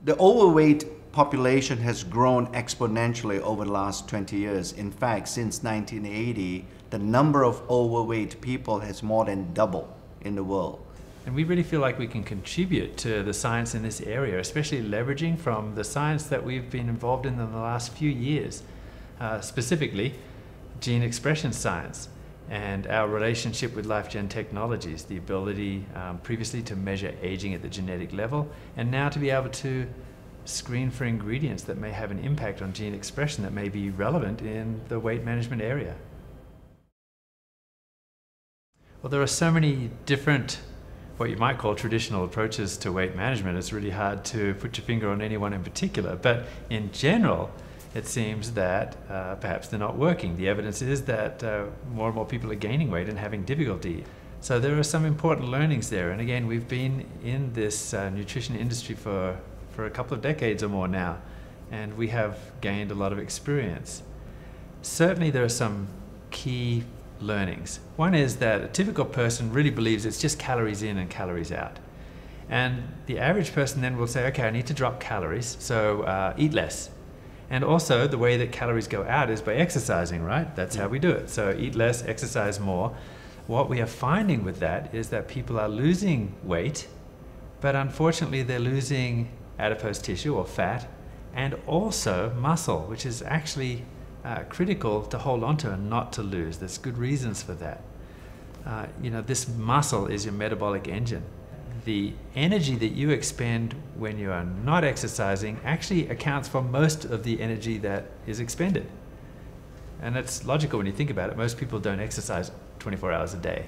The overweight population has grown exponentially over the last 20 years. In fact, since 1980, the number of overweight people has more than doubled in the world. And we really feel like we can contribute to the science in this area, especially leveraging from the science that we've been involved in the last few years, specifically gene expression science and our relationship with LifeGen Technologies, the ability previously to measure aging at the genetic level, and now to be able to screen for ingredients that may have an impact on gene expression that may be relevant in the weight management area. Well, there are so many different, what you might call traditional approaches to weight management. It's really hard to put your finger on any one in particular, but in general, it seems that perhaps they're not working. The evidence is that more and more people are gaining weight and having difficulty. So there are some important learnings there. And again, we've been in this nutrition industry for a couple of decades or more now, and we have gained a lot of experience. Certainly there are some key learnings. One is that a typical person really believes it's just calories in and calories out. And the average person then will say, okay, I need to drop calories, so eat less. And also the way that calories go out is by exercising, right? That's how we do it. So eat less, exercise more. What we are finding with that is that people are losing weight, but unfortunately they're losing adipose tissue or fat, and also muscle, which is actually critical to hold on to and not to lose. There's good reasons for that. This muscle is your metabolic engine. The energy that you expend when you are not exercising actually accounts for most of the energy that is expended. And it's logical when you think about it. Most people don't exercise 24 hours a day.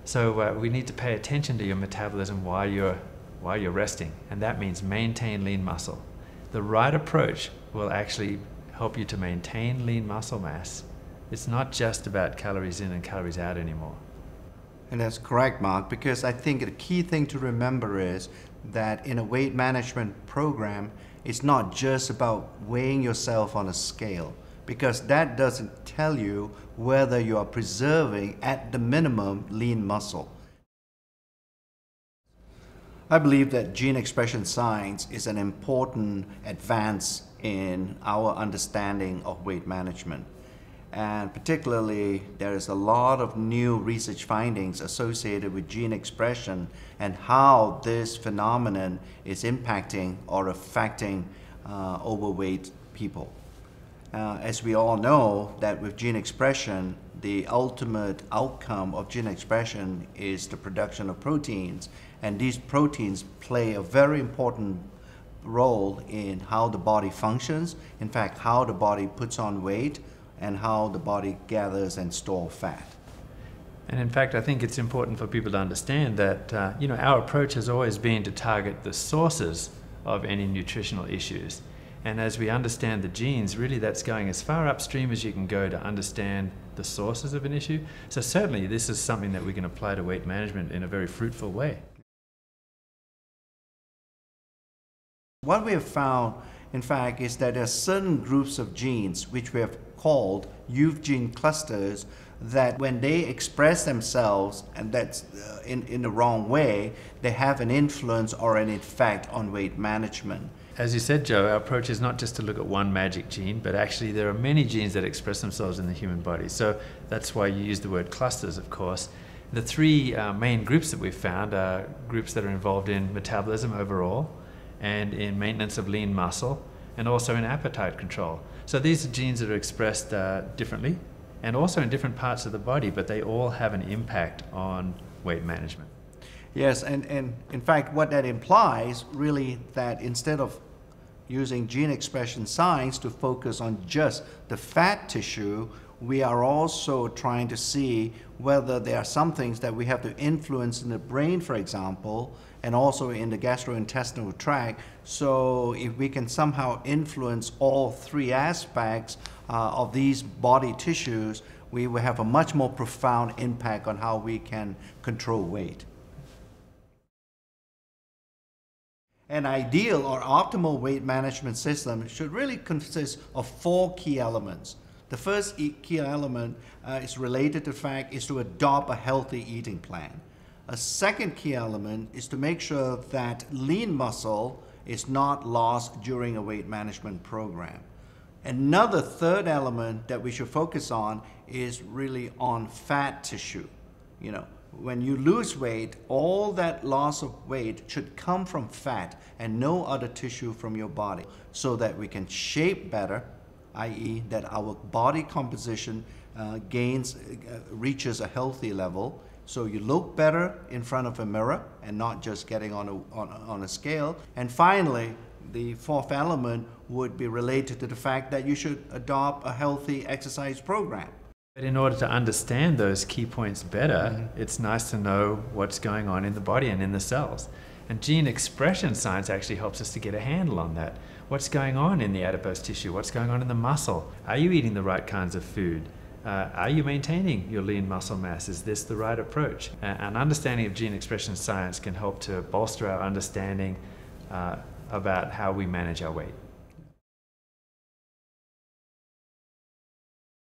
So we need to pay attention to your metabolism while you're resting, and that means maintain lean muscle. The right approach will actually help you to maintain lean muscle mass. It's not just about calories in and calories out anymore. And that's correct, Mark, because I think the key thing to remember is that in a weight management program, it's not just about weighing yourself on a scale, because that doesn't tell you whether you are preserving at the minimum lean muscle. I believe that gene expression science is an important advance in our understanding of weight management. And particularly, there is a lot of new research findings associated with gene expression and how this phenomenon is impacting or affecting overweight people. As we all know, that with gene expression, the ultimate outcome of gene expression is the production of proteins, and these proteins play a very important role in how the body functions, in fact, how the body puts on weight, and how the body gathers and stores fat. And in fact, I think it's important for people to understand that our approach has always been to target the sources of any nutritional issues. And as we understand the genes, really that's going as far upstream as you can go to understand the sources of an issue. So certainly this is something that we can apply to weight management in a very fruitful way. What we have found, in fact, is that there are certain groups of genes which we have called youth gene clusters that when they express themselves, and that's in the wrong way, they have an influence or an effect on weight management. As you said, Joe, our approach is not just to look at one magic gene, but actually there are many genes that express themselves in the human body. So that's why you use the word clusters, of course. The three main groups that we've found are groups that are involved in metabolism overall, and in maintenance of lean muscle, and also in appetite control. So these are genes that are expressed differently, and also in different parts of the body, but they all have an impact on weight management. Yes, and in fact what that implies really that instead of using gene expression science to focus on just the fat tissue, we are also trying to see whether there are some things that we have to influence in the brain, for example, and also in the gastrointestinal tract. So if we can somehow influence all three aspects of these body tissues, we will have a much more profound impact on how we can control weight. An ideal or optimal weight management system should really consist of 4 key elements. The first key element is related to the fact is to adopt a healthy eating plan. A second key element is to make sure that lean muscle is not lost during a weight management program. Another third element that we should focus on is really on fat tissue. You know, when you lose weight, all that loss of weight should come from fat and no other tissue from your body, so that we can shape better, i.e. that our body composition reaches a healthy level, so you look better in front of a mirror and not just getting on a scale. And finally, the fourth element would be related to the fact that you should adopt a healthy exercise program. But in order to understand those key points better, it's nice to know what's going on in the body and in the cells. And gene expression science actually helps us to get a handle on that. What's going on in the adipose tissue? What's going on in the muscle? Are you eating the right kinds of food? Are you maintaining your lean muscle mass? Is this the right approach? An understanding of gene expression science can help to bolster our understanding about how we manage our weight.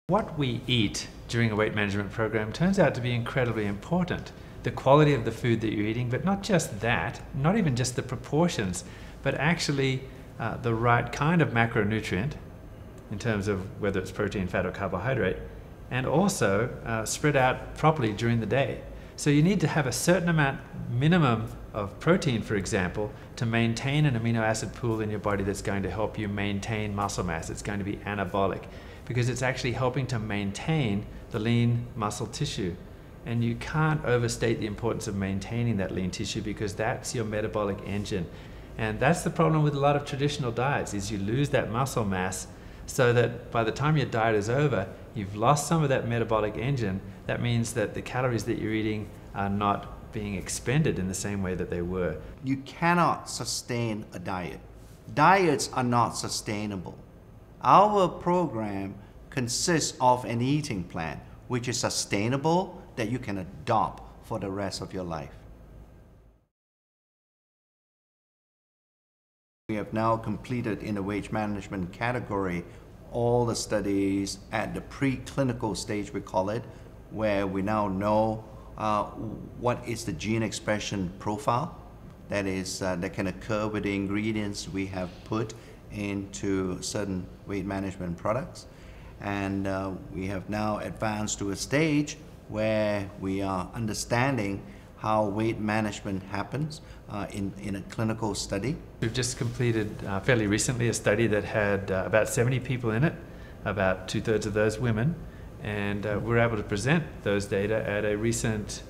What we eat during a weight management program turns out to be incredibly important. The quality of the food that you're eating, but not just that, not even just the proportions, but actually the right kind of macronutrient in terms of whether it's protein, fat, or carbohydrate, and also spread out properly during the day. So you need to have a certain amount minimum of protein, for example, to maintain an amino acid pool in your body that's going to help you maintain muscle mass. It's going to be anabolic, because it's actually helping to maintain the lean muscle tissue. And you can't overstate the importance of maintaining that lean tissue, because that's your metabolic engine. And that's the problem with a lot of traditional diets, is you lose that muscle mass, so that by the time your diet is over, you've lost some of that metabolic engine. That means that the calories that you're eating are not being expended in the same way that they were. You cannot sustain a diet. Diets are not sustainable. Our program consists of an eating plan which is sustainable, that you can adopt for the rest of your life. We have now completed in the weight management category all the studies at the preclinical stage, we call it, where we now know what is the gene expression profile that can occur with the ingredients we have put into certain weight management products. And we have now advanced to a stage where we are understanding how weight management happens in a clinical study. We've just completed fairly recently a study that had about 70 people in it, about 2/3 of those women, and we're able to present those data at a recent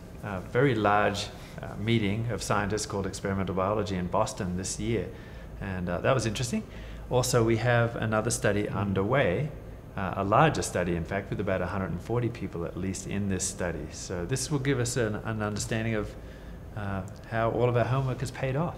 very large meeting of scientists called Experimental Biology in Boston this year, and that was interesting. Also, we have another study underway, a larger study in fact, with about 140 people at least in this study. So this will give us an understanding of how all of our homework has paid off.